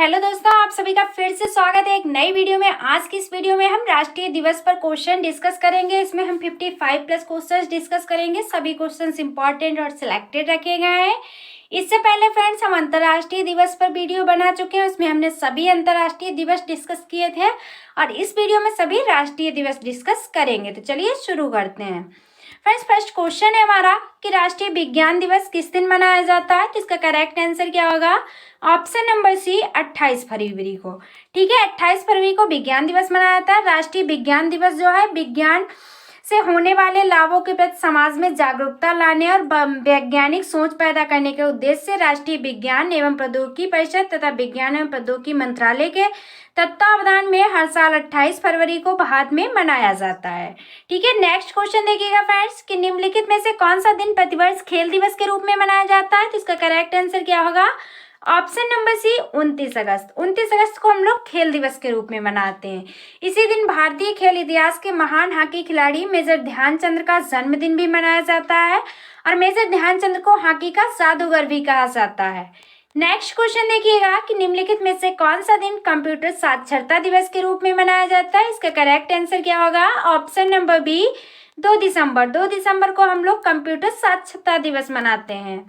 Hello दोस्तों, आप सभी का फिर से स्वागत है एक नई वीडियो में। आज की इस वीडियो में हम राष्ट्रीय दिवस पर क्वेश्चन डिस्कस करेंगे। इसमें हम 55 प्लस क्वेश्चंस डिस्कस करेंगे। सभी क्वेश्चंस इंपॉर्टेंट और सिलेक्टेड रखे गए हैं। इससे पहले फ्रेंड्स, हम अंतर्राष्ट्रीय दिवस पर वीडियो बना चुके हैं। उसमें हमने सभी अंतर्राष्ट्रीय दिवस डिस्कस किए थे और इस वीडियो में सभी राष्ट्रीय दिवस डिस्कस करेंगे। तो चलिए शुरू करते हैं। फ्रेंड्स, फर्स्ट क्वेश्चन है हमारा कि राष्ट्रीय विज्ञान दिवस किस दिन मनाया जाता है। तो इसका करेक्ट आंसर क्या होगा? ऑप्शन नंबर सी, 28 फरवरी को। ठीक है, 28 फरवरी को विज्ञान दिवस मनाया जाता है। राष्ट्रीय विज्ञान दिवस जो है विज्ञान से होने वाले लाभों के प्रति समाज में जागरूकता लाने और वैज्ञानिक सोच पैदा करने के उद्देश्य से राष्ट्रीय विज्ञान एवं प्रौद्योगिकी परिषद तथा विज्ञान एवं प्रौद्योगिकी मंत्रालय के तत्वावधान में हर साल 28 फरवरी को भारत में मनाया जाता है। ठीक है, नेक्स्ट क्वेश्चन देखिएगा फ्रेंड्स कि निम्नलिखित में से कौन सा दिन प्रतिवर्ष खेल दिवस के रूप में मनाया जाता है। तो इसका करेक्ट आंसर क्या होगा? ऑप्शन नंबर सी, 29 अगस्त। 29 अगस्त को हम लोग खेल दिवस के रूप में मनाते हैं। इसी दिन भारतीय खेल इतिहास के महान हॉकी खिलाड़ी मेजर ध्यानचंद का जन्मदिन भी मनाया जाता है और मेजर ध्यानचंद को हॉकी का जादूगर भी कहा जाता है। नेक्स्ट क्वेश्चन देखिएगा कि निम्नलिखित में से कौन सा दिन कंप्यूटर साक्षरता दिवस के रूप में मनाया जाता है। इसका करेक्ट आंसर क्या होगा? ऑप्शन नंबर बी, 2 दिसंबर। 2 दिसंबर को हम लोग कंप्यूटर साक्षरता दिवस मनाते हैं।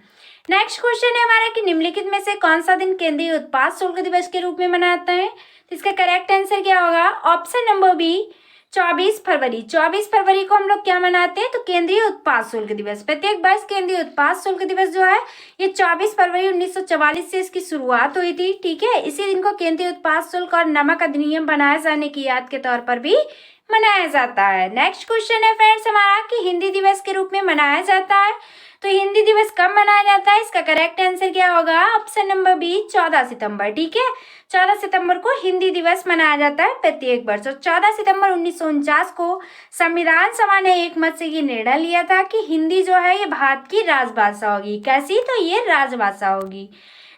नेक्स्ट क्वेश्चन है हमारा कि निम्नलिखित में से कौन सा दिन केंद्रीय उत्पाद शुल्क दिवस के रूप में मनाते हैं। तो इसका करेक्ट आंसर क्या होगा? ऑप्शन नंबर बी, 24 फरवरी। 24 फरवरी को हम लोग क्या मनाते हैं? तो केंद्रीय उत्पाद शुल्क दिवस। प्रत्येक वर्ष केंद्रीय उत्पाद शुल्क दिवस जो है ये 24 फरवरी 1944 से इसकी शुरुआत हुई थी। ठीक है, इसी दिन को केंद्रीय उत्पाद शुल्क और नमक अधिनियम बनाए जाने की याद के तौर पर भी मनाया जाता है। नेक्स्ट क्वेश्चन है फ्रेंड्स हमारा कि हिंदी दिवस के रूप में मनाया जाता है। तो हिंदी दिवस कब मनाया जाता है? इसका करेक्ट आंसर क्या होगा? ऑप्शन नंबर बी, 14 सितंबर। ठीक है, 14 सितंबर को हिंदी दिवस मनाया जाता है प्रत्येक वर्ष। और 14 सितंबर 1949 को संविधान सभा ने एक मत से ये निर्णय लिया था कि हिंदी जो है ये भारत की राजभाषा होगी। कैसी? तो ये राजभाषा होगी।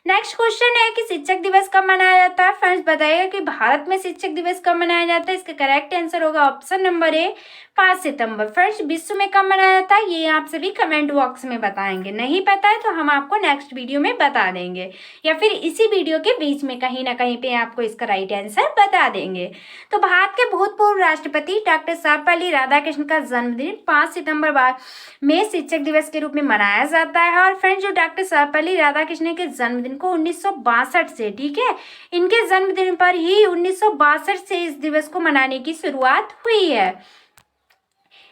नेक्स्ट क्वेश्चन है कि शिक्षक दिवस कब मनाया जाता है। फ्रेंड्स बताइएगा कि भारत में शिक्षक दिवस कब मनाया जाता है। इसका करेक्ट आंसर होगा ऑप्शन नंबर ए, 5 सितंबर। फ्रेंड्स, विश्व में कब मनाया जाता है ये आप सभी कमेंट बॉक्स में बताएंगे। नहीं पता है तो हम आपको नेक्स्ट वीडियो में बता देंगे या फिर इसी वीडियो के बीच में कहीं ना कहीं पे आपको इसका राइट आंसर बता देंगे। तो भारत के भूतपूर्व राष्ट्रपति डॉक्टर सर्वपल्ली राधाकृष्णन का जन्मदिन 5 सितंबर में शिक्षक दिवस के रूप में मनाया जाता है। और फ्रेंड्स, जो डॉक्टर सर्वपल्ली राधाकृष्णन के जन्मदिन को 1962 से, ठीक है, इनके जन्मदिन पर ही 1962 से इस दिवस को मनाने की शुरुआत हुई है।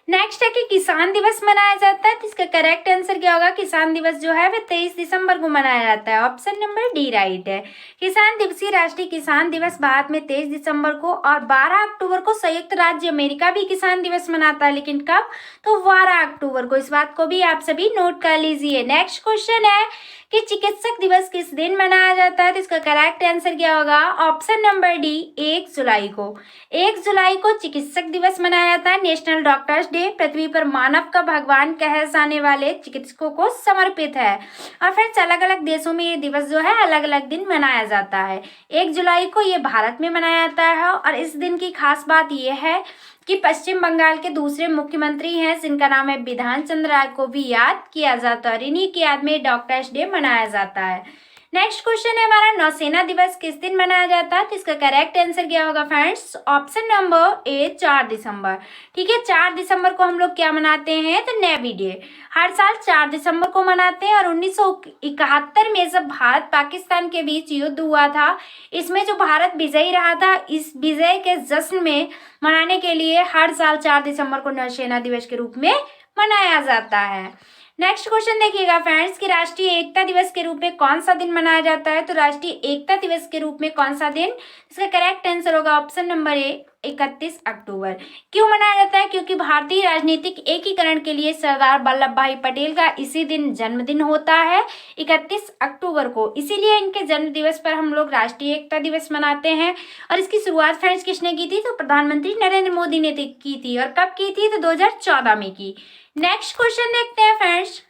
नेक्स्ट है कि किसान दिवस मनाया जाता है। तो इसका करेक्ट आंसर क्या होगा? किसान दिवस जो है वह 23 दिसंबर को मनाया जाता है। ऑप्शन नंबर डी राइट है। किसान दिवसीय राष्ट्रीय किसान दिवस भारत में 23 दिसंबर को और 12 अक्टूबर को संयुक्त राज्य अमेरिका भी किसान दिवस मनाता है। लेकिन कब? तो 12 अक्टूबर को। इस बात को भी आप सभी नोट कर लीजिए। नेक्स्ट क्वेश्चन है कि चिकित्सक दिवस किस दिन मनाया जाता है। तो इसका करेक्ट आंसर क्या होगा? ऑप्शन नंबर डी, 1 जुलाई को। 1 जुलाई को चिकित्सक दिवस मनाया जाता है। नेशनल डॉक्टर्स डे पृथ्वी पर मानव का भगवान कहे जाने वाले चिकित्सकों को समर्पित है। और फ्रेंड्स, अलग अलग देशों में ये दिवस जो है अलग अलग दिन मनाया जाता है। 1 जुलाई को ये भारत में मनाया जाता है और इस दिन की खास बात यह है कि पश्चिम बंगाल के दूसरे मुख्यमंत्री हैं जिनका नाम है बिधान चंद्र राय को भी याद किया जाता है और इन्हीं की याद में डॉक्टर्स डे मनाया जाता है। नेक्स्ट क्वेश्चन है हमारा नौसेना दिवस किस दिन मनाया जाता है। तो इसका करेक्ट आंसर क्या होगा फ्रेंड्स? ऑप्शन नंबर ए, 4 दिसंबर। ठीक है, 4 दिसंबर को हम लोग क्या मनाते हैं? तो नेवी डे। हर साल 4 दिसंबर को मनाते हैं और 1971 में जब भारत पाकिस्तान के बीच युद्ध हुआ था, इसमें जो भारत विजयी रहा था, इस विजय के जश्न में मनाने के लिए हर साल 4 दिसंबर को नौसेना दिवस के रूप में मनाया जाता है। नेक्स्ट क्वेश्चन देखिएगा फ्रेंड्स कि राष्ट्रीय एकता दिवस के रूप में कौन सा दिन मनाया जाता है। तो राष्ट्रीय एकता दिवस के रूप में कौन सा दिन? इसका करेक्ट आंसर होगा ऑप्शन नंबर ए, 31 अक्टूबर। क्यों मनाया जाता है? क्योंकि भारतीय राजनीतिक एकीकरण के लिए सरदार वल्लभ भाई पटेल का इसी दिन जन्मदिन होता है, 31 अक्टूबर को। इसीलिए इनके जन्म दिवस पर हम लोग राष्ट्रीय एकता दिवस मनाते हैं। और इसकी शुरुआत फ्रेंड्स किसने की थी? तो प्रधानमंत्री नरेंद्र मोदी ने की थी। और कब की थी? तो 2014 में की। नेक्स्ट क्वेश्चन देखते हैं फ्रेंड्स,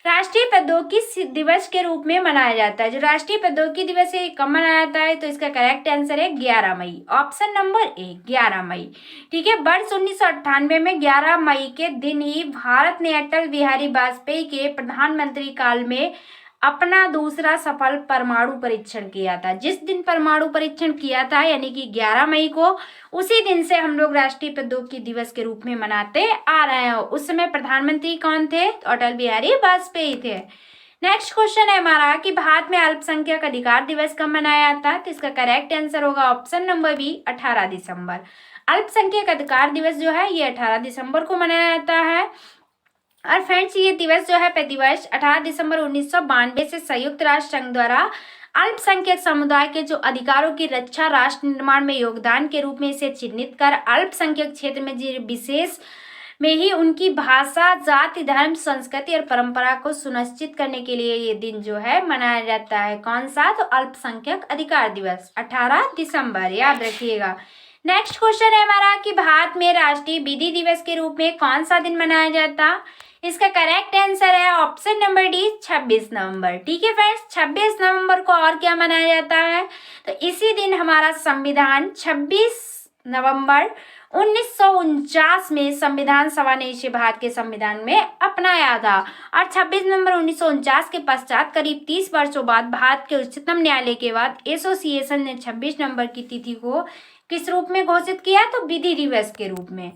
राष्ट्रीय प्रौद्योगिकी दिवस के रूप में मनाया जाता है। जो राष्ट्रीय प्रौद्योगिकी दिवस है कब मनाया जाता है? तो इसका करेक्ट आंसर है 11 मई। ऑप्शन नंबर ए, 11 मई। ठीक है, वर्ष 1998 में 11 मई के दिन ही भारत ने अटल बिहारी वाजपेयी के प्रधानमंत्री काल में अपना दूसरा सफल परमाणु परीक्षण किया था। जिस दिन परमाणु परीक्षण किया था यानी कि 11 मई को, उसी दिन से हम लोग राष्ट्रीय प्रौद्योगिकी दिवस के रूप में मनाते आ रहे हैं। उस समय प्रधानमंत्री कौन थे? तो अटल बिहारी वाजपेयी थे। नेक्स्ट क्वेश्चन है हमारा कि भारत में अल्पसंख्यक अधिकार दिवस कब मनाया जाता है? तो इसका करेक्ट आंसर होगा ऑप्शन नंबर बी, 18 दिसंबर। अल्पसंख्यक अधिकार दिवस जो है ये 18 दिसंबर को मनाया जाता है। और फ्रेंड्स ये दिवस जो है प्रतिवर्ष 18 दिसंबर 1992 से संयुक्त राष्ट्र संघ द्वारा अल्पसंख्यक समुदाय के जो अधिकारों की रक्षा राष्ट्र निर्माण में योगदान के रूप में इसे चिन्हित कर अल्पसंख्यक क्षेत्र में विशेष में ही उनकी भाषा, जाति, धर्म, संस्कृति और परंपरा को सुनिश्चित करने के लिए ये दिन जो है मनाया जाता है। कौन सा? तो अल्पसंख्यक अधिकार दिवस 18 दिसंबर, याद रखिएगा। नेक्स्ट क्वेश्चन है हमारा कि भारत में राष्ट्रीय विधि दिवस के रूप में कौन सा दिन मनाया जाता? इसका करेक्ट आंसर है ऑप्शन नंबर डी, 26 नवंबर। ठीक है फ्रेंड्स, 26 नवंबर को और क्या मनाया जाता है? तो इसी दिन हमारा संविधान 26 नवंबर 1949 में संविधान सभा ने इसे भारत के संविधान में अपनाया था। और 26 नवंबर 1949 के पश्चात करीब 30 वर्षों बाद भारत के उच्चतम न्यायालय के बाद एसोसिएशन ने 26 नवंबर की तिथि को किस रूप में घोषित किया? तो विधि दिवस के रूप में।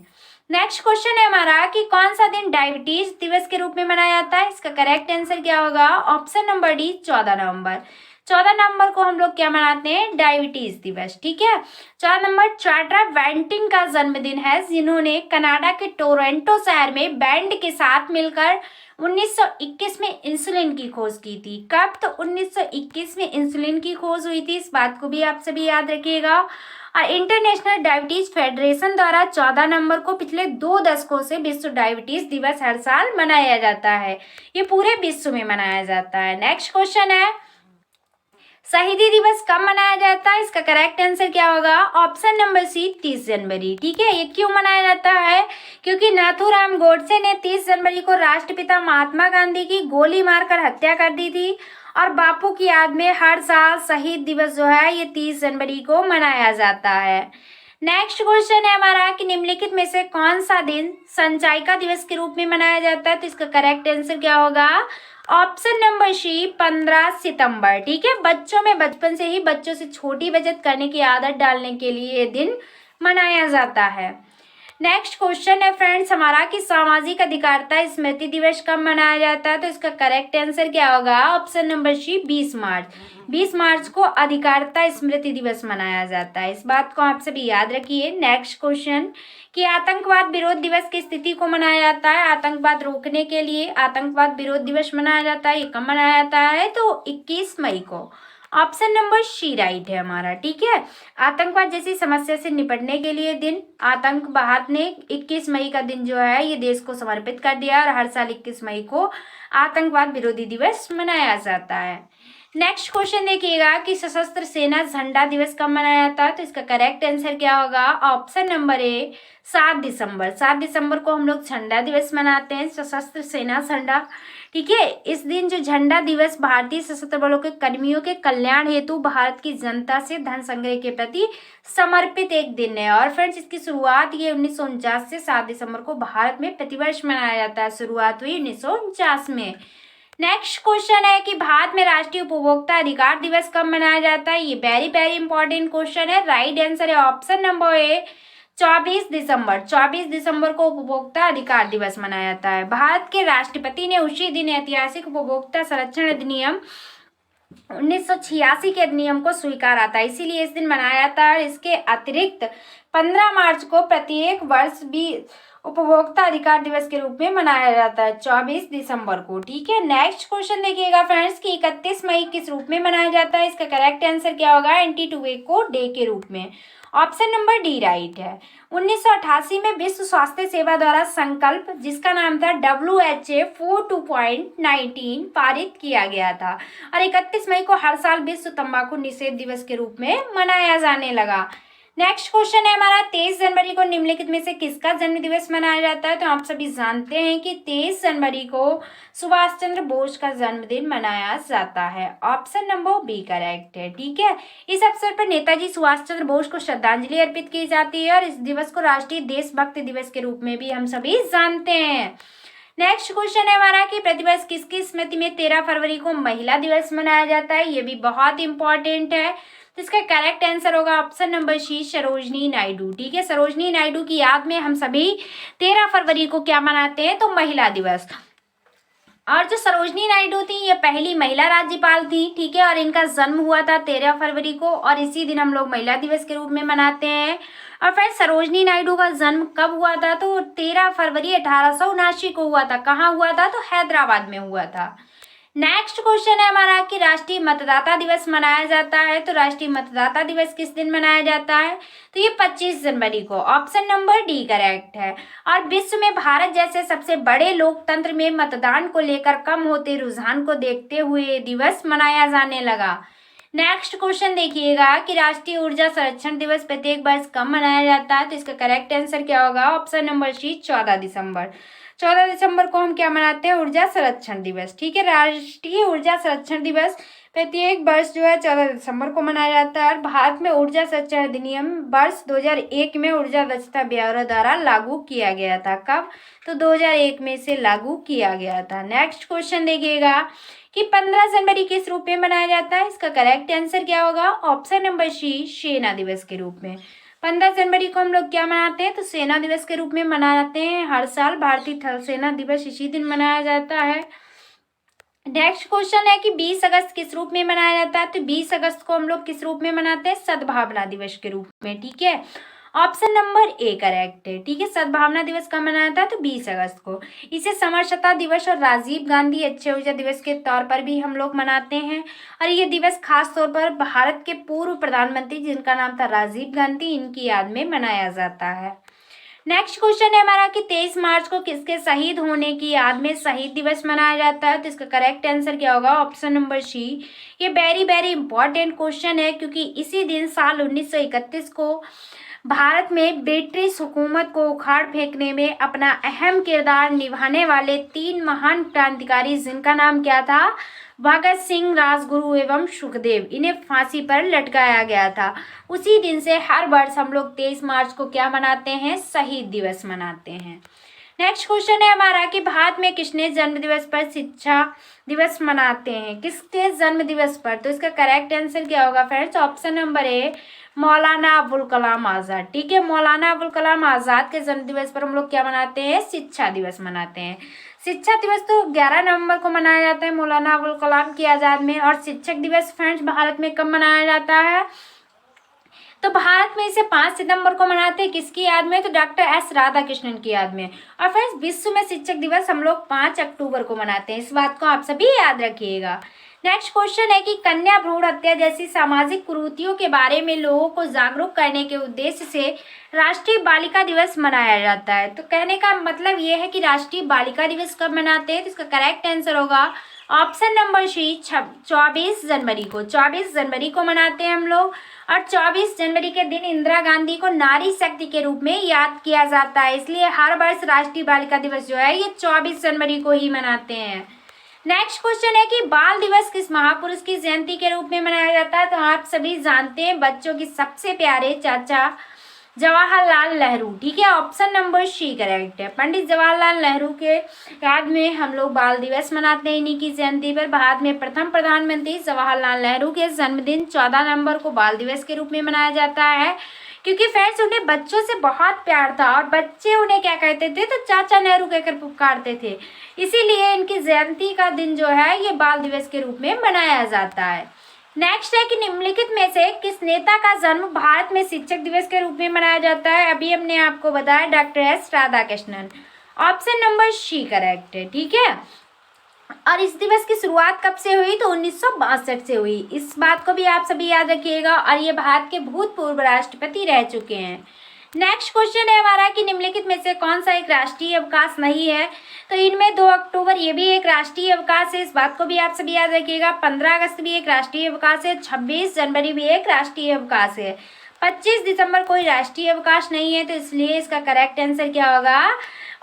नेक्स्ट क्वेश्चन है हमारा कि कौन सा दिन डायबिटीज दिवस के रूप में मनाया जाता है? इसका करेक्ट आंसर क्या होगा? ऑप्शन नंबर डी, 14 नवंबर। 14 नवंबर को हम लोग क्या मनाते हैं? डायबिटीज दिवस। ठीक है। 14 नवंबर चार्टर बेंटिंग का जन्मदिन है, जिन्होंने कनाडा के टोरंटो शहर में बैंड के साथ मिलकर 1921 में इंसुलिन की खोज की थी। कब? तो 1921 में इंसुलिन की खोज हुई थी, इस बात को भी आप सभी याद रखिएगा। और इंटरनेशनल डायबिटीज फेडरेशन द्वारा 14 नवंबर को पिछले 2 दशकों से विश्व डायबिटीज दिवस हर साल मनाया जाता है। ये पूरे विश्व में मनाया जाता है। नेक्स्ट क्वेश्चन है शहीदी दिवस कब मनाया जाता है? इसका करेक्ट आंसर क्या होगा? ऑप्शन नंबर सी, 30 जनवरी। ठीक है। ये क्यों मनाया जाता है? क्योंकि नाथूराम गोडसे ने 30 जनवरी को राष्ट्रपिता महात्मा गांधी की गोली मारकर हत्या कर दी थी। और बापू की याद में हर साल शहीद दिवस जो है ये 30 जनवरी को मनाया जाता है। नेक्स्ट क्वेश्चन है हमारा कि निम्नलिखित में से कौन सा दिन संचायिका दिवस के रूप में मनाया जाता है? तो इसका करेक्ट आंसर क्या होगा? ऑप्शन नंबर सी, 15 सितंबर। ठीक है। बच्चों में बचपन से ही बच्चों से छोटी बचत करने की आदत डालने के लिए ये दिन मनाया जाता है। नेक्स्ट क्वेश्चन है फ्रेंड्स हमारा कि सामाजिक अधिकारिता स्मृति दिवस कब मनाया जाता है? तो इसका करेक्ट आंसर क्या होगा? ऑप्शन नंबर सी, 20 मार्च। 20 मार्च को अधिकारिता स्मृति दिवस मनाया जाता है, इस बात को आप सभी याद रखिए। नेक्स्ट क्वेश्चन कि आतंकवाद विरोध दिवस की स्थिति को मनाया जाता है? आतंकवाद रोकने के लिए आतंकवाद विरोध दिवस मनाया जाता है। ये कब मनाया जाता है? तो 21 मई को। ऑप्शन नंबर सी राइट है हमारा। ठीक है। आतंकवाद जैसी समस्या से निपटने के लिए दिन आतंक भारत ने 21 मई का दिन जो है ये देश को समर्पित कर दिया और हर साल 21 मई को आतंकवाद विरोधी दिवस मनाया जाता है। नेक्स्ट क्वेश्चन देखिएगा कि सशस्त्र सेना झंडा दिवस कब मनाया जाता है? तो इसका करेक्ट आंसर क्या होगा? ऑप्शन नंबर ए, 7 दिसंबर। 7 दिसंबर को हम लोग झंडा दिवस मनाते हैं, सशस्त्र सेना झंडा। ठीक है। इस दिन जो झंडा दिवस भारतीय सशस्त्र बलों के कर्मियों के कल्याण हेतु भारत की जनता से धन संग्रह के प्रति समर्पित एक दिन है। और फ्रेंड्स इसकी शुरुआत ये 1949 से 7 दिसंबर को भारत में प्रतिवर्ष मनाया जाता है। शुरुआत हुई 1949 में। नेक्स्ट क्वेश्चन है कि भारत में राष्ट्रीय उपभोक्ता अधिकार दिवस कब मनाया जाता है? ये वेरी वेरी इंपॉर्टेंट क्वेश्चन है। राइट आंसर है ऑप्शन नंबर ए, 24 दिसंबर। 24 दिसंबर को उपभोक्ता अधिकार दिवस मनाया जाता है। भारत के राष्ट्रपति ने उसी दिन ऐतिहासिक उपभोक्ता संरक्षण अधिनियम 1986 के अधिनियम को स्वीकारा था, इसीलिए इस दिन मनाया जाता है। इसके अतिरिक्त 15 मार्च को प्रत्येक वर्ष भी उपभोक्ता अधिकार दिवस के रूप में मनाया जाता है, 24 दिसंबर को। ठीक है। नेक्स्ट क्वेश्चन देखिएगा फ्रेंड्स कि 31 मई किस रूप में मनाया जाता है? इसका करेक्ट आंसर क्या होगा? एंटी टोबैको डे के रूप में। ऑप्शन नंबर डी राइट है। 1988 में विश्व स्वास्थ्य सेवा द्वारा संकल्प जिसका नाम था WHA 42.19 पारित किया गया था और 31 मई को हर साल विश्व तंबाकू निषेध दिवस के रूप में मनाया जाने लगा। नेक्स्ट क्वेश्चन है हमारा 23 जनवरी को निम्नलिखित में से किसका जन्म दिवस मनाया जाता है? तो आप सभी जानते हैं कि 23 जनवरी को सुभाष चंद्र बोस का जन्मदिन मनाया जाता है। ऑप्शन नंबर बी करेक्ट है। ठीक है। इस अवसर पर नेताजी सुभाष चंद्र बोस को श्रद्धांजलि अर्पित की जाती है और इस दिवस को राष्ट्रीय देशभक्ति दिवस के रूप में भी हम सभी जानते हैं। नेक्स्ट क्वेश्चन है हमारा कि प्रतिवर्ष किसकी स्मृति में 13 फरवरी को महिला दिवस मनाया जाता है, ये भी बहुत इंपॉर्टेंट है। तो इसका करेक्ट आंसर होगा option number C, Sarojini Naidu. ठीक है, सरोजनी नायडू की याद में हम सभी 13 फरवरी को क्या मनाते हैं, तो महिला दिवस। और जो सरोजनी नायडू थी ये पहली महिला राज्यपाल थी। ठीक है, और इनका जन्म हुआ था 13 फरवरी को और इसी दिन हम लोग महिला दिवस के रूप में मनाते हैं। और फिर सरोजनी नायडू का जन्म कब हुआ था, तो 13 फरवरी 1879 को हुआ था। कहाँ हुआ था, तो हैदराबाद में हुआ था। नेक्स्ट क्वेश्चन है हमारा कि राष्ट्रीय मतदाता दिवस मनाया जाता है, तो राष्ट्रीय मतदाता दिवस किस दिन मनाया जाता है, तो ये 25 जनवरी को। ऑप्शन नंबर डी करेक्ट है। और विश्व में भारत जैसे सबसे बड़े लोकतंत्र में मतदान को लेकर कम होते रुझान को देखते हुए ये दिवस मनाया जाने लगा। नेक्स्ट क्वेश्चन देखिएगा कि राष्ट्रीय ऊर्जा संरक्षण दिवस प्रत्येक वर्ष कब मनाया जाता है, तो इसका करेक्ट आंसर क्या होगा, ऑप्शन नंबर सी, 14 दिसंबर। 14 दिसंबर को हम क्या मनाते हैं, ऊर्जा संरक्षण दिवस। ठीक है, राष्ट्रीय ऊर्जा संरक्षण दिवस प्रत्येक वर्ष जो है 14 दिसंबर को मनाया जाता है। और भारत में ऊर्जा संरक्षण अधिनियम वर्ष 2001 में ऊर्जा दक्षता ब्यूरो द्वारा लागू किया गया था। कब, तो 2001 में से लागू किया गया था। नेक्स्ट क्वेश्चन देखिएगा कि 15 जनवरी किस रूप में मनाया जाता है, इसका करेक्ट आंसर क्या होगा, ऑप्शन नंबर सी, सेना दिवस के रूप में। 15 जनवरी को हम लोग क्या मनाते हैं, तो सेना दिवस के रूप में मनाते हैं। हर साल भारतीय थल सेना दिवस इसी दिन मनाया जाता है। नेक्स्ट क्वेश्चन है कि 20 अगस्त किस रूप में मनाया जाता है, तो 20 अगस्त को हम लोग किस रूप में मनाते हैं, सद्भावना दिवस के रूप में। ठीक है, ऑप्शन नंबर ए करेक्ट है। ठीक है, सद्भावना दिवस कब मनाया था, तो 20 अगस्त को। इसे समरसता दिवस और राजीव गांधी अक्षय ऊर्जा दिवस के तौर पर भी हम लोग मनाते हैं। और ये दिवस खास तौर पर भारत के पूर्व प्रधानमंत्री जिनका नाम था राजीव गांधी, इनकी याद में मनाया जाता है। नेक्स्ट क्वेश्चन है हमारा कि 23 मार्च को किसके शहीद होने की याद में शहीद दिवस मनाया जाता है, तो इसका करेक्ट आंसर क्या होगा, ऑप्शन नंबर सी। ये वेरी वेरी इंपॉर्टेंट क्वेश्चन है क्योंकि इसी दिन साल 1931 को भारत में ब्रिटिश हुकूमत को उखाड़ फेंकने में अपना अहम किरदार निभाने वाले 3 महान क्रांतिकारी जिनका नाम क्या था, भगत सिंह, राजगुरु एवं सुखदेव, इन्हें फांसी पर लटकाया गया था। उसी दिन से हर वर्ष हम लोग 23 मार्च को क्या मनाते हैं, शहीद दिवस मनाते हैं। नेक्स्ट क्वेश्चन है हमारा कि भारत में किसने जन्म दिवस पर शिक्षा दिवस मनाते हैं, किसके जन्म दिवस पर, तो इसका करेक्ट आंसर क्या होगा फ्रेंड्स, ऑप्शन नंबर ए, मौलाना अबुल कलाम आज़ाद। ठीक है, मौलाना अबुल कलाम आज़ाद के जन्म दिवस पर हम लोग क्या मनाते हैं, शिक्षा दिवस मनाते हैं। शिक्षा दिवस तो 11 नवंबर को मनाया जाता है मौलाना अबुल कलाम की आज़ाद में। और शिक्षक दिवस फ्रेंड्स भारत में कब मनाया जाता है, तो भारत में इसे 5 सितंबर को मनाते हैं, किसकी याद में, तो डॉक्टर एस राधाकृष्णन की याद में। और फ्रेंड्स विश्व में शिक्षक दिवस हम लोग 5 अक्टूबर को मनाते हैं, इस बात को आप सभी याद रखिएगा। नेक्स्ट क्वेश्चन है कि कन्या भ्रूण हत्या जैसी सामाजिक कुरीतियों के बारे में लोगों को जागरूक करने के उद्देश्य से राष्ट्रीय बालिका दिवस मनाया जाता है। तो कहने का मतलब ये है कि राष्ट्रीय बालिका दिवस कब मनाते हैं, तो इसका करेक्ट आंसर होगा ऑप्शन नंबर सी, 24 जनवरी को। 24 जनवरी को मनाते हैं हम लोग। और 24 जनवरी के दिन इंदिरा गांधी को नारी शक्ति के रूप में याद किया जाता है, इसलिए हर वर्ष राष्ट्रीय बालिका दिवस जो है ये 24 जनवरी को ही मनाते हैं। नेक्स्ट क्वेश्चन है कि बाल दिवस किस महापुरुष की जयंती के रूप में मनाया जाता है, तो आप सभी जानते हैं बच्चों की सबसे प्यारे चाचा जवाहरलाल नेहरू। ठीक है, ऑप्शन नंबर सी करेक्ट है। पंडित जवाहरलाल नेहरू के याद में हम लोग बाल दिवस मनाते हैं, इन्हीं की जयंती पर। भारत में प्रथम प्रधानमंत्री जवाहरलाल नेहरू के जन्मदिन 14 नवंबर को बाल दिवस के रूप में मनाया जाता है, क्योंकि फ्रेंड्स उन्हें बच्चों से बहुत प्यार था और बच्चे उन्हें क्या कहते थे, तो चाचा नेहरू कहकर पुकारते थे, इसीलिए इनकी जयंती का दिन जो है ये बाल दिवस के रूप में मनाया जाता है। नेक्स्ट है कि निम्नलिखित में से किस नेता का जन्म भारत में शिक्षक दिवस के रूप में मनाया जाता है, अभी हमने आपको बताया doctor S Radhakrishnan. Option number C correct है। ठीक है, और इस दिवस की शुरुआत कब से हुई, तो 1962 से हुई, इस बात को भी आप सभी याद रखिएगा। और ये भारत के भूतपूर्व राष्ट्रपति रह चुके हैं। नेक्स्ट क्वेश्चन है हमारा कि निम्नलिखित में से कौन सा एक राष्ट्रीय अवकाश नहीं है, तो इनमें 2 अक्टूबर ये भी एक राष्ट्रीय अवकाश है, इस बात को भी आप सभी याद रखिएगा। 15 अगस्त भी एक राष्ट्रीय अवकाश है, 26 जनवरी भी एक राष्ट्रीय अवकाश है, 25 दिसंबर कोई राष्ट्रीय अवकाश नहीं है, तो इसलिए इसका करेक्ट आंसर क्या होगा,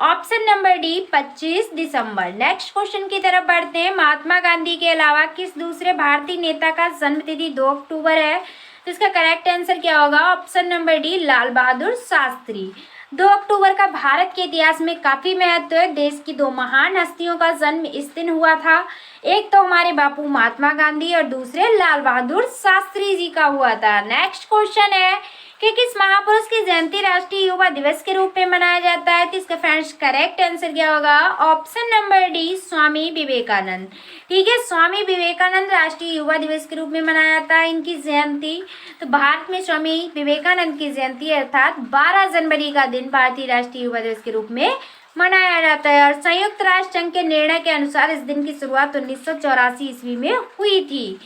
ऑप्शन नंबर डी, 25 दिसंबर। नेक्स्ट क्वेश्चन की तरफ बढ़ते हैं। महात्मा गांधी के अलावा किस दूसरे भारतीय नेता का जन्मतिथि 2 अक्टूबर है, तो इसका करेक्ट आंसर क्या होगा, option number D, Lal Bahadur Shastri. 2 अक्टूबर का भारत के इतिहास में काफी महत्व है। देश की 2 महान हस्तियों का जन्म इस दिन हुआ था। एक तो हमारे बापू महात्मा गांधी और दूसरे लाल बहादुर शास्त्री जी का हुआ था। नेक्स्ट क्वेश्चन है कि किस महापुरुष की जयंती राष्ट्रीय युवा दिवस के रूप में मनाया जाता है। तो इसका फ्रेंड्स करेक्ट आंसर क्या होगा? Option number D, Swami Vivekananda. ठीक है, स्वामी विवेकानंद राष्ट्रीय युवा दिवस के रूप में मनाया जाता है इनकी जयंती। तो भारत में स्वामी विवेकानंद की जयंती अर्थात 12 जनवरी का दिन भारतीय राष्ट्रीय युवा दिवस के रूप में मनाया जाता है। और संयुक्त राष्ट्र संघ के निर्णय के अनुसार इस दिन की शुरुआत 1984 ईस्वी में हुई थी।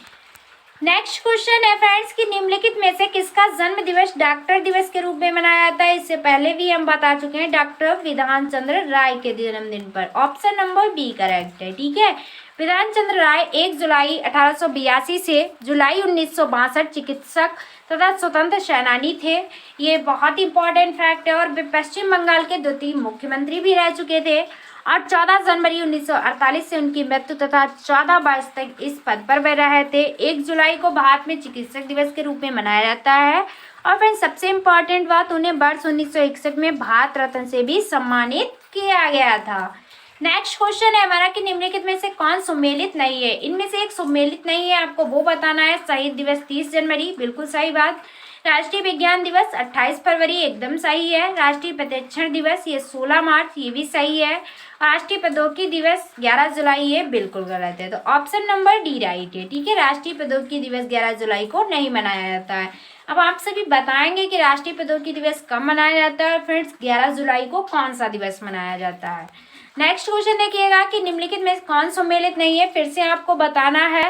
नेक्स्ट क्वेश्चन है फ्रेंड्स कि निम्नलिखित में से किसका जन्म दिवस डॉक्टर दिवस के रूप में मनाया जाता है। इससे पहले भी हम बता चुके हैं, डॉक्टर विधान चंद्र राय के जन्मदिन पर। ऑप्शन नंबर बी करेक्ट है। ठीक है, विधान चंद्र राय 1 जुलाई 1882 से जुलाई 1962 चिकित्सक तथा स्वतंत्र सेनानी थे। ये बहुत इंपॉर्टेंट फैक्ट है। और वे पश्चिम बंगाल के द्वितीय मुख्यमंत्री भी रह चुके थे। और 14 जनवरी 1948 से उनकी मृत्यु तथा 14 वर्ष तक इस पद पर वे रहे थे। 1 जुलाई को भारत में चिकित्सक दिवस के रूप में मनाया जाता है। और फिर सबसे इम्पोर्टेंट बात, उन्हें वर्ष 1961 में भारत रत्न से भी सम्मानित किया गया था। नेक्स्ट क्वेश्चन है हमारा कि निम्नलिखित में से कौन सम्मिलित नहीं है। इनमें से एक सम्मिलित नहीं है, आपको वो बताना है। शहीद दिवस 30 जनवरी, बिल्कुल सही बात। राष्ट्रीय विज्ञान दिवस 28 फरवरी, एकदम सही है। राष्ट्रीय प्रतिरक्षण दिवस ये 16 मार्च, ये भी सही है। राष्ट्रीय प्रौद्योगिकी दिवस 11 जुलाई, ये बिल्कुल गलत है। तो ऑप्शन नंबर डी राइट है। ठीक है, राष्ट्रीय प्रौद्योगिकी दिवस 11 जुलाई को नहीं मनाया जाता है। अब आप सभी बताएंगे कि राष्ट्रीय प्रौद्योगिकी दिवस कब मनाया जाता है, फ्रेंड्स 11 जुलाई को कौन सा दिवस मनाया जाता है। नेक्स्ट क्वेश्चन देखिएगा कि निम्नलिखित में कौन सम्मिलित नहीं है, फिर से आपको बताना है।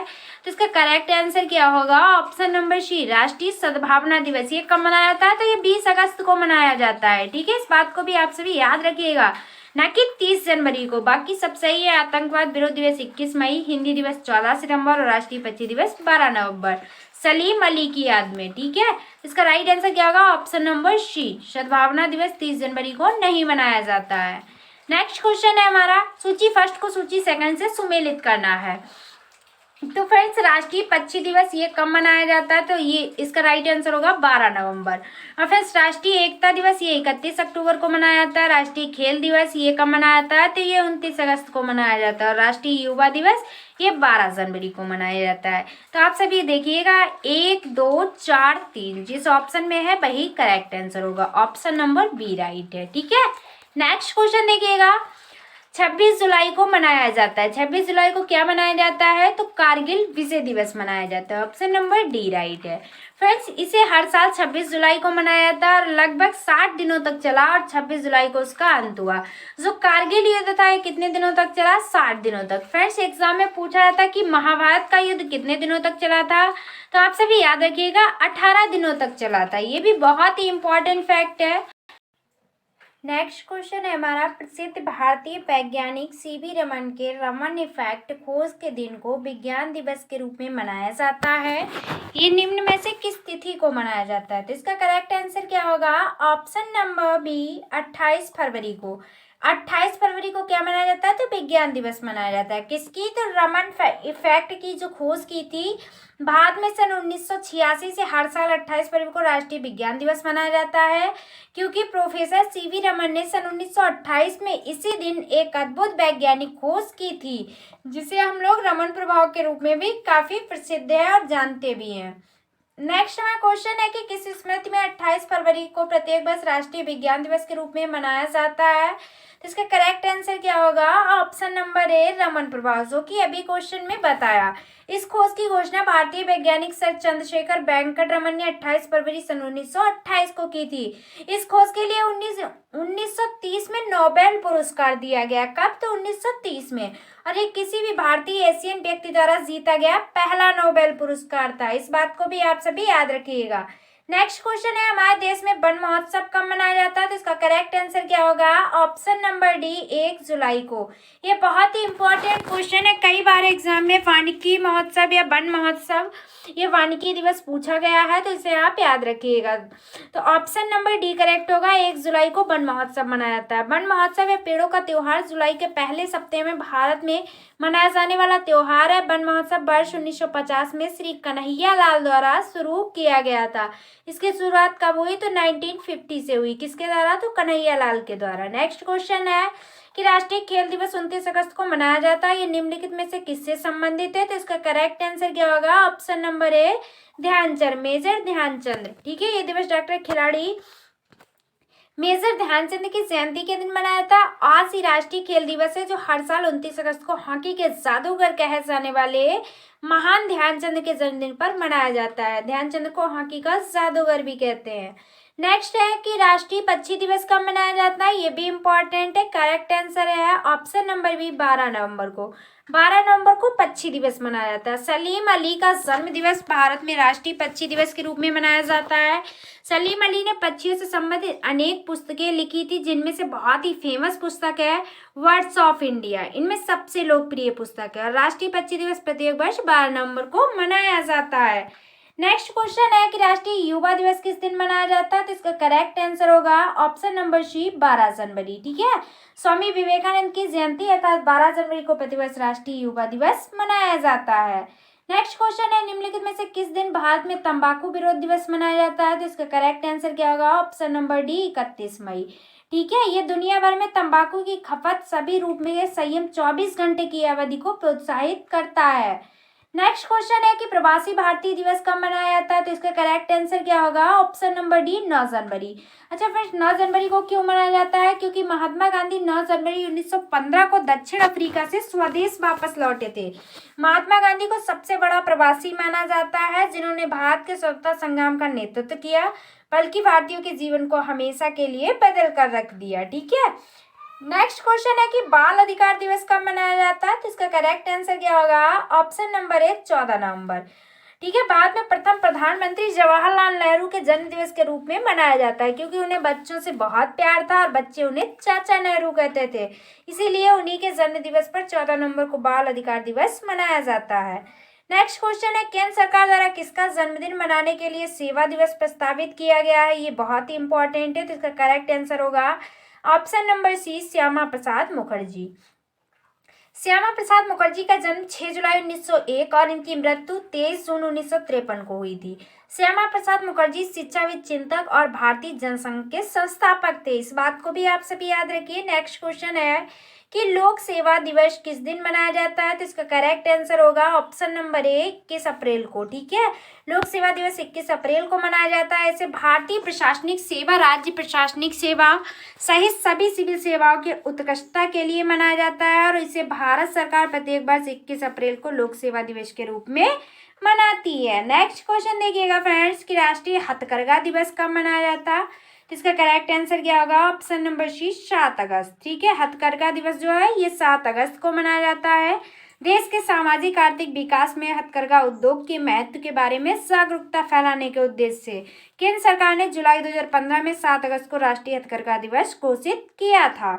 तो इसका करेक्ट आंसर क्या होगा? ऑप्शन नंबर सी, राष्ट्रीय सद्भावना दिवस। ये कब मनाया जाता है? तो ये 20 अगस्त को मनाया जाता है। ठीक है, इस बात को भी आप सभी याद रखिएगा, न कि 30 जनवरी को। बाकी सब सही है। आतंकवाद विरोध दिवस 21 मई, हिंदी दिवस 14 सितंबर और राष्ट्रीय पक्षी दिवस 12 नवंबर, सलीम अली की याद में। ठीक है, इसका राइट आंसर क्या होगा? ऑप्शन नंबर सी, सद्भावना दिवस 30 जनवरी को नहीं मनाया जाता है। नेक्स्ट क्वेश्चन है हमारा, सूची फर्स्ट को सूची सेकंड से सुमेलित करना है। तो फ्रेंड्स राष्ट्रीय पक्षी दिवस ये कब मनाया जाता है? तो ये इसका राइट आंसर होगा 12 नवंबर। और फ्रेंड्स राष्ट्रीय एकता दिवस ये 31 अक्टूबर को मनाया जाता है। राष्ट्रीय खेल दिवस ये कब मनाया जाता है? तो ये 29 अगस्त को मनाया जाता है। और राष्ट्रीय युवा दिवस ये 12 जनवरी को मनाया जाता है। तो आप सभी देखिएगा 1 2 4 3 जिस ऑप्शन में है वही करेक्ट आंसर होगा। ऑप्शन नंबर बी राइट है। ठीक है, नेक्स्ट क्वेश्चन देखिएगा, 26 जुलाई को मनाया जाता है। 26 जुलाई को क्या मनाया जाता है? तो कारगिल विजय दिवस मनाया जाता है। ऑप्शन नंबर डी राइट है। फ्रेंड्स इसे हर साल 26 जुलाई को मनाया जाता है और लगभग 60 दिनों तक चला और 26 जुलाई को उसका अंत हुआ। जो कारगिल युद्ध था ये कितने दिनों तक चला? 60 दिनों तक। फ्रेंड्स एग्जाम में पूछा जाता कि महाभारत का युद्ध कितने दिनों तक चला था? तो आप सभी याद रखिएगा 18 दिनों तक चला था। ये भी बहुत ही इंपॉर्टेंट फैक्ट है। नेक्स्ट क्वेश्चन है हमारा, प्रसिद्ध भारतीय वैज्ञानिक सीवी रमन के रमन इफेक्ट खोज के दिन को विज्ञान दिवस के रूप में मनाया जाता है। ये निम्न में से किस तिथि को मनाया जाता है? तो इसका करेक्ट आंसर क्या होगा? ऑप्शन नंबर बी, 28 फरवरी को। 28 फरवरी को क्या मनाया जाता है? तो विज्ञान दिवस मनाया जाता है। किसकी? तो रमन इफेक्ट की जो खोज की थी भारत में सन 1986 से हर साल 28 फरवरी को राष्ट्रीय विज्ञान दिवस मनाया जाता है, क्योंकि प्रोफेसर सीवी रमन ने सन 1928 में इसी दिन एक अद्भुत वैज्ञानिक खोज की थी, जिसे हम लोग रमन प्रभाव के रूप में भी काफी प्रसिद्ध है और जानते भी हैं। नेक्स्ट हमारा क्वेश्चन है कि किस स्मृति में 28 फरवरी को प्रत्येक वर्ष राष्ट्रीय विज्ञान दिवस के रूप में मनाया जाता है? तो इसका करेक्ट आंसर क्या होगा? ऑप्शन नंबर ए, रमन प्रभाव, जो कि अभी क्वेश्चन में बताया। इस खोज की घोषणा भारतीय वैज्ञानिक सर चंद्रशेखर वेंकट रमन ने 28 फरवरी सन 1928 को की थी। इस खोज के लिए 1930 में नोबेल पुरस्कार दिया गया। कब? तो 1930 में। और ये किसी भी भारतीय एशियन व्यक्ति द्वारा जीता गया पहला नोबेल पुरस्कार था। इस बात को भी आप सभी याद रखिएगा। नेक्स्ट क्वेश्चन है, हमारे देश में वन महोत्सव कब मनाया जाता है? तो इसका करेक्ट आंसर क्या होगा? ऑप्शन नंबर डी, 1 जुलाई को। ये बहुत ही इंपॉर्टेंट क्वेश्चन है, कई बार एग्जाम में वानिकी महोत्सव या वन महोत्सव ये वानिकी दिवस पूछा गया है, तो इसे आप याद रखिएगा। तो ऑप्शन नंबर डी करेक्ट होगा। 1 जुलाई को वन महोत्सव मनाया जाता है। वन महोत्सव या पेड़ों का त्योहार जुलाई के पहले सप्ताह में भारत में मनाया जाने वाला त्योहार है। वन महोत्सव वर्ष 1950 में श्री कन्हैया लाल द्वारा शुरू किया गया था। इसकी शुरुआत कब हुई? तो 1950 से हुई। किसके द्वारा? तो कन्हैया लाल के द्वारा। नेक्स्ट क्वेश्चन है कि राष्ट्रीय खेल दिवस 29 अगस्त को मनाया जाता है। ये निम्नलिखित में से किससे संबंधित है? तो इसका करेक्ट आंसर क्या होगा? Option number A Dhyanchand, major Dhyanchand. ठीक है, ये दिवस डॉक्टर खिलाड़ी मेजर ध्यानचंद की जयंती के दिन मनाया था। आज ही राष्ट्रीय खेल दिवस है, जो हर साल 29 अगस्त को हॉकी के जादूगर कहे जाने वाले महान ध्यानचंद के जन्मदिन पर मनाया जाता है। ध्यानचंद को हॉकी का जादूगर भी कहते हैं। नेक्स्ट है कि राष्ट्रीय पक्षी दिवस कब मनाया जाता है? ये भी इम्पोर्टेंट है। करेक्ट आंसर है ऑप्शन नंबर बी 12 नवंबर को। 12 नवंबर को पक्षी दिवस मनाया जाता है। सलीम अली का जन्म दिवस भारत में राष्ट्रीय पक्षी दिवस के रूप में मनाया जाता है। सलीम अली ने पक्षियों से संबंधित अनेक पुस्तकें लिखी थी, जिनमें से बहुत ही फेमस पुस्तक है बर्ड्स ऑफ इंडिया। इनमें सबसे लोकप्रिय पुस्तक है। राष्ट्रीय पक्षी दिवस प्रत्येक वर्ष 12 नवंबर को मनाया जाता है। नेक्स्ट क्वेश्चन है कि राष्ट्रीय युवा दिवस किस दिन मनाया जाता है? तो इसका करेक्ट आंसर होगा ऑप्शन नंबर सी 12 जनवरी। ठीक है, स्वामी विवेकानंद की जयंती अर्थात 12 जनवरी को प्रतिवर्ष राष्ट्रीय युवा दिवस मनाया जाता है। नेक्स्ट क्वेश्चन है निम्नलिखित में से किस दिन भारत में तंबाकू विरोध दिवस मनाया जाता है? तो इसका करेक्ट आंसर क्या होगा? ऑप्शन नंबर डी 31 मई। ठीक है, ये दुनिया भर में तंबाकू की खपत सभी रूप में संयम 24 घंटे की अवधि को प्रोत्साहित करता है। नेक्स्ट क्वेश्चन है कि प्रवासी भारतीय दिवस कब मनाया जाता है? तो इसका करेक्ट आंसर क्या होगा? ऑप्शन नंबर डी 9 जनवरी। अच्छा फ्रेंड्स, 9 जनवरी को क्यों मनाया जाता है? क्योंकि महात्मा गांधी 9 जनवरी 1915 को दक्षिण अफ्रीका से स्वदेश वापस लौटे थे। महात्मा गांधी को सबसे बड़ा प्रवासी माना जाता है, जिन्होंने भारत के स्वतंत्रता संग्राम का नेतृत्व किया, बल्कि भारतीयों के जीवन को हमेशा के लिए बदल कर रख दिया। ठीक है, नेक्स्ट क्वेश्चन है कि बाल अधिकार दिवस कब मनाया जाता है? तो इसका करेक्ट आंसर क्या होगा? ऑप्शन नंबर ए 14 नवंबर। ठीक है, भारत में प्रथम प्रधानमंत्री जवाहरलाल नेहरू के जन्म दिवस के रूप में मनाया जाता है, क्योंकि उन्हें बच्चों से बहुत प्यार था और बच्चे उन्हें चाचा नेहरू कहते थे। इसीलिए उन्हीं के जन्म दिवस पर 14 नवंबर को बाल अधिकार दिवस मनाया जाता है। नेक्स्ट क्वेश्चन है केंद्र सरकार द्वारा किसका जन्मदिन मनाने के लिए सेवा दिवस प्रस्तावित किया गया है? ये बहुत ही इंपॉर्टेंट है, तो इसका करेक्ट आंसर होगा ऑप्शन नंबर सी श्यामा प्रसाद मुखर्जी। श्यामा प्रसाद मुखर्जी का जन्म 6 जुलाई 1901 और इनकी मृत्यु 23 जून 1953 को हुई थी। श्यामा प्रसाद मुखर्जी शिक्षाविद, चिंतक और भारतीय जनसंघ के संस्थापक थे। इस बात को भी आप सभी याद रखिए। नेक्स्ट क्वेश्चन है कि लोक सेवा दिवस किस दिन मनाया जाता है? तो इसका करेक्ट आंसर होगा ऑप्शन नंबर ए 21 अप्रैल को। ठीक है, लोक सेवा दिवस 21 अप्रैल को मनाया जाता है। इसे भारतीय प्रशासनिक सेवा, राज्य प्रशासनिक सेवा सहित सभी सिविल सेवाओं की उत्कृष्टता के लिए मनाया जाता है, और इसे भारत सरकार प्रत्येक वर्ष 21 अप्रैल को लोक सेवा दिवस के रूप में मनाती है। नेक्स्ट क्वेश्चन देखिएगा फ्रेंड्स कि राष्ट्रीय हथकरघा दिवस कब मनाया जाता है? तो इसका करेक्ट आंसर क्या होगा? ऑप्शन नंबर सी 7 अगस्त। ठीक है, हथकरघा दिवस जो है ये 7 अगस्त को मनाया जाता है। देश के सामाजिक आर्थिक विकास में हथकरघा उद्योग के महत्व के बारे में जागरूकता फैलाने के उद्देश्य से केंद्र सरकार ने जुलाई 2015 में 7 अगस्त को राष्ट्रीय हथकरघा दिवस घोषित किया था।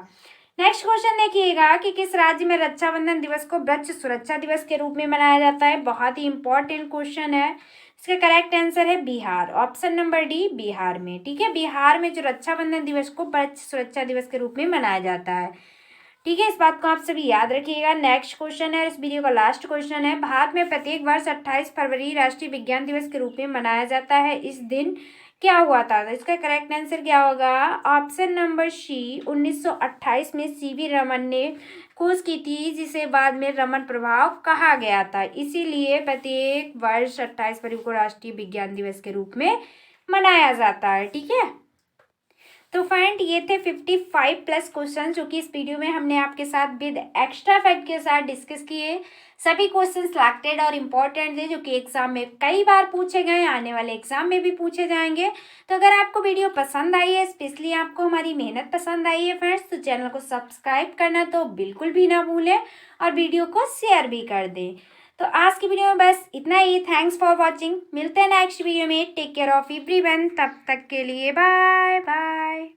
नेक्स्ट क्वेश्चन देखिएगा कि किस राज्य में रक्षाबंधन दिवस को वृक्ष सुरक्षा दिवस के रूप में मनाया जाता है? बहुत ही इंपॉर्टेंट क्वेश्चन है। इसका करेक्ट आंसर है Bihar, option number D Bihar में। ठीक है, बिहार में जो रक्षाबंधन दिवस को वृक्ष सुरक्षा दिवस के रूप में मनाया जाता है। ठीक है, इस बात को आप सभी याद रखिएगा। नेक्स्ट क्वेश्चन है, इस वीडियो का लास्ट क्वेश्चन है। भारत में प्रत्येक वर्ष 28 फरवरी राष्ट्रीय विज्ञान दिवस के रूप में मनाया जाता है। इस दिन क्या हुआ था? तो इसका करेक्ट आंसर क्या होगा? ऑप्शन नंबर सी 1928 में सीवी रमन ने खोज की थी, जिसे बाद में रमन प्रभाव कहा गया था। इसीलिए प्रत्येक वर्ष 28 फरवरी को राष्ट्रीय विज्ञान दिवस के रूप में मनाया जाता है। ठीक है, तो फ्रेंड ये थे 55 प्लस क्वेश्चन जो कि इस वीडियो में हमने आपके साथ विद एक्स्ट्रा फैक्ट के साथ डिस्कस किए। सभी क्वेश्चन सिलेक्टेड और इम्पोर्टेंट थे, जो कि एग्जाम में कई बार पूछे गए, आने वाले एग्जाम में भी पूछे जाएंगे। तो अगर आपको वीडियो पसंद आई है, स्पेशली आपको हमारी मेहनत पसंद आई है फ्रेंड्स, तो चैनल को सब्सक्राइब करना तो बिल्कुल भी ना भूलें और वीडियो को शेयर भी कर दें। तो आज की वीडियो में बस इतना ही। Thanks for watching. मिलते हैं नेक्स्ट वीडियो में। Take care of everyone. तब तक के लिए बाय बाय।